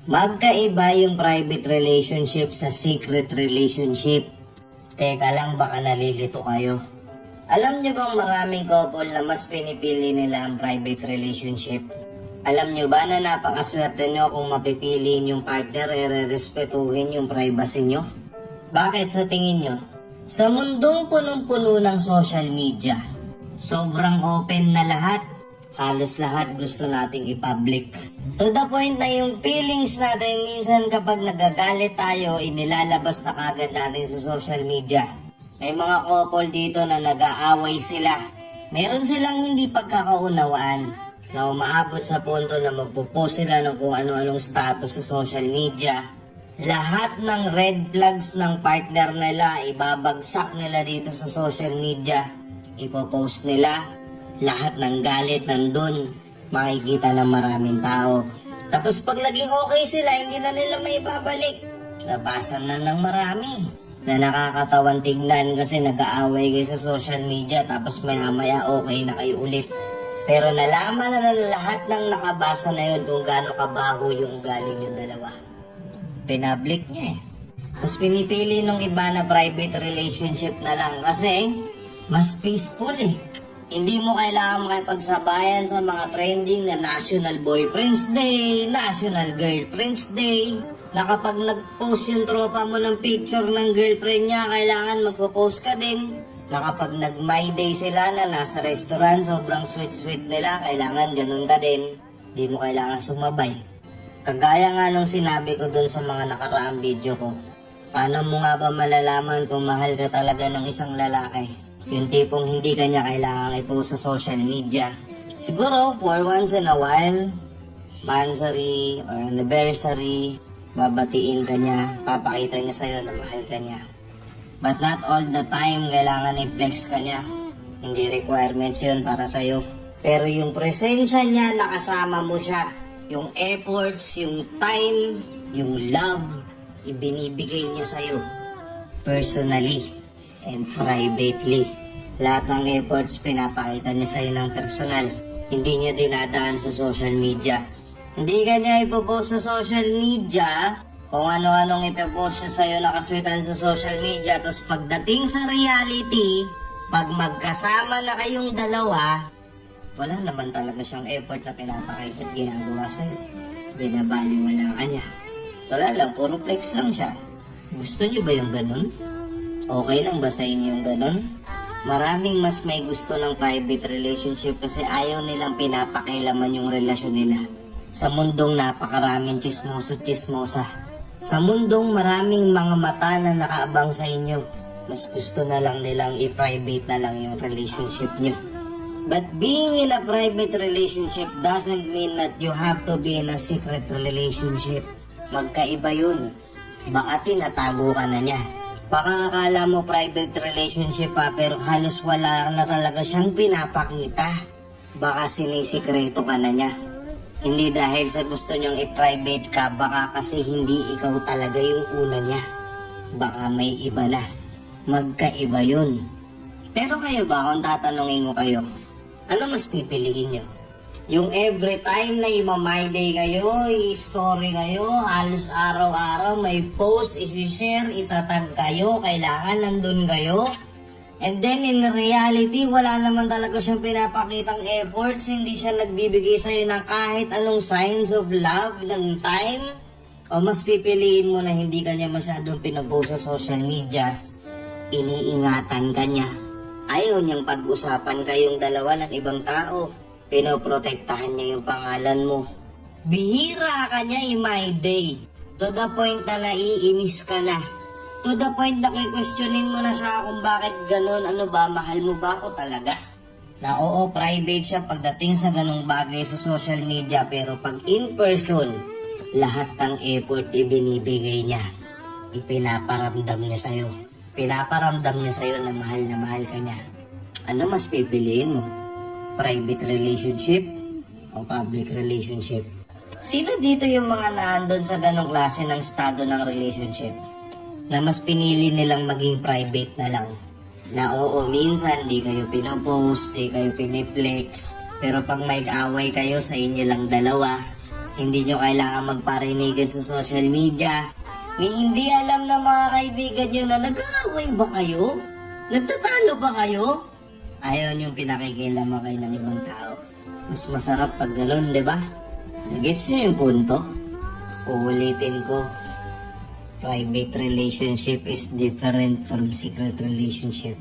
Magkaiba yung private relationship sa secret relationship. Teka lang, baka nalilito kayo. Alam nyo bang maraming couple na mas pinipili nila ang private relationship? Alam nyo ba na napakaswerte nyo kung mapipili yung partner respetuhin yung privacy nyo? Bakit sa tingin nyo? Sa mundong punong-puno ng social media, sobrang open na lahat. Halos lahat gusto nating i-public. To the point na yung feelings natin minsan kapag nagagalit tayo, inilalabas na kagad natin sa social media. May mga couple dito na nag-aaway sila. Meron silang hindi pagkakaunawaan na umaabot sa punto na magpo-post sila ng kung ano-anong status sa social media. Lahat ng red flags ng partner nila, ibabagsak nila dito sa social media. Ipopost nila. Lahat ng galit nandun, makikita ng maraming tao. Tapos pag naging okay sila, hindi na nila may babalik. Labasan na ng marami na nakakatawan tignan kasi nag-aaway kayo sa social media tapos maya-maya okay na kayo ulit. Pero nalaman na lahat ng nakabasa na yun kung gaano kabaho yung ugali yung dalawa. Pinablik niya eh. Mas pinipili nung iba na private relationship na lang kasi mas peaceful eh. Hindi mo kailangan makipagsabayan sa mga trending na National Boyfriend's Day, National Girlfriend's Day. Na kapag nag-post yung tropa mo ng picture ng girlfriend niya, kailangan magpo-post ka din. Na kapag nag-My Day sila na nasa restaurant, sobrang sweet-sweet nila, kailangan ganun ka din. Hindi mo kailangan sumabay. Kagaya nga nung sinabi ko dun sa mga nakaraang video ko, paano mo nga ba malalaman kung mahal ka talaga ng isang lalaki? Yung tipong hindi kanya kailangan i-post sa social media. Siguro, for once in a while, mansary or anniversary, babatiin ka niya, papakita niya sa'yo na mahal ka niya. But not all the time, kailangan i-flex ka niya. Hindi requirements yun para sa'yo. Pero yung presensya niya, nakasama mo siya. Yung efforts, yung time, yung love, ibinibigay niya sa'yo. Personally and privately. Lahat ng efforts pinapakita niya sa'yo ng personal. Hindi niya dinadaan sa social media. Hindi ka niya ipopost sa social media kung ano-anong ipopost niya sa'yo nakaswitan sa social media. Tapos pagdating sa reality, pag magkasama na kayong dalawa, wala naman talaga siyang effort na pinapakita at ginagawa sa'yo. Binabaliwala ka niya. Wala lang, puro flex lang siya. Gusto niyo ba yung ganun? Okay lang ba sa inyo yung ganun? Maraming mas may gusto ng private relationship kasi ayaw nilang pinapakilaman yung relasyon nila. Sa mundong napakaraming chismoso-chismosa. Sa mundong maraming mga mata na nakaabang sa inyo, mas gusto na lang nilang i-private na lang yung relationship nyo. But being in a private relationship doesn't mean that you have to be in a secret relationship. Magkaiba yun. Baka tinatago ka na niya. Baka akala mo private relationship pa pero halos wala na talaga siyang pinapakita. Baka sinisikreto ka na niya. Hindi dahil sa gusto niyang i-private ka, baka kasi hindi ikaw talaga yung una niya. Baka may iba na. Magkaiba yun. Pero kayo ba kung tatanungin ko kayo, ano mas pipiliin niyo? Yung every time na ima-My Day kayo, i-story kayo, halos araw-araw may post, i-share, itatag kayo, kailangan nandun kayo. And then in reality, wala naman talaga siyang pinapakitang efforts, hindi siya nagbibigay sa'yo ng kahit anong signs of love ng time. O mas pipiliin mo na hindi kanya masyadong pinapost sa social media, iniingatan ka niya. Ayaw niyang pag-usapan kayong dalawa ng ibang tao. Pinoprotektahan niya yung pangalan mo. Bihira ka niya i-My Day. To the point na naiinis ka na. To the point na questionin mo na siya kung bakit ganun. Ano ba, mahal mo ba ako talaga? Na oo, private siya pagdating sa ganung bagay sa social media. Pero pag in person, lahat ng effort ibinibigay niya. Ipinaparamdam niya sa'yo. Pinaparamdam niya sa'yo na mahal ka niya. Ano mas pipiliin mo? Private relationship o public relationship? Sino dito yung mga naandun sa ganong klase ng estado ng relationship na mas pinili nilang maging private na lang? Na oo, minsan di kayo pinopost, di kayo piniplex, pero pag may away kayo sa inyo lang dalawa, Hindi nyo kailangan magparinigan sa social media. Ni hindi alam ng mga kaibigan nyo na nag-aaway ba kayo? Nagtatalo ba kayo? Ayaw nyo pinakikilaman kayo ng ibang tao. Mas masarap pag ganun, di ba? Nagets nyo yung punto? Uulitin ko. Private relationship is different from secret relationship.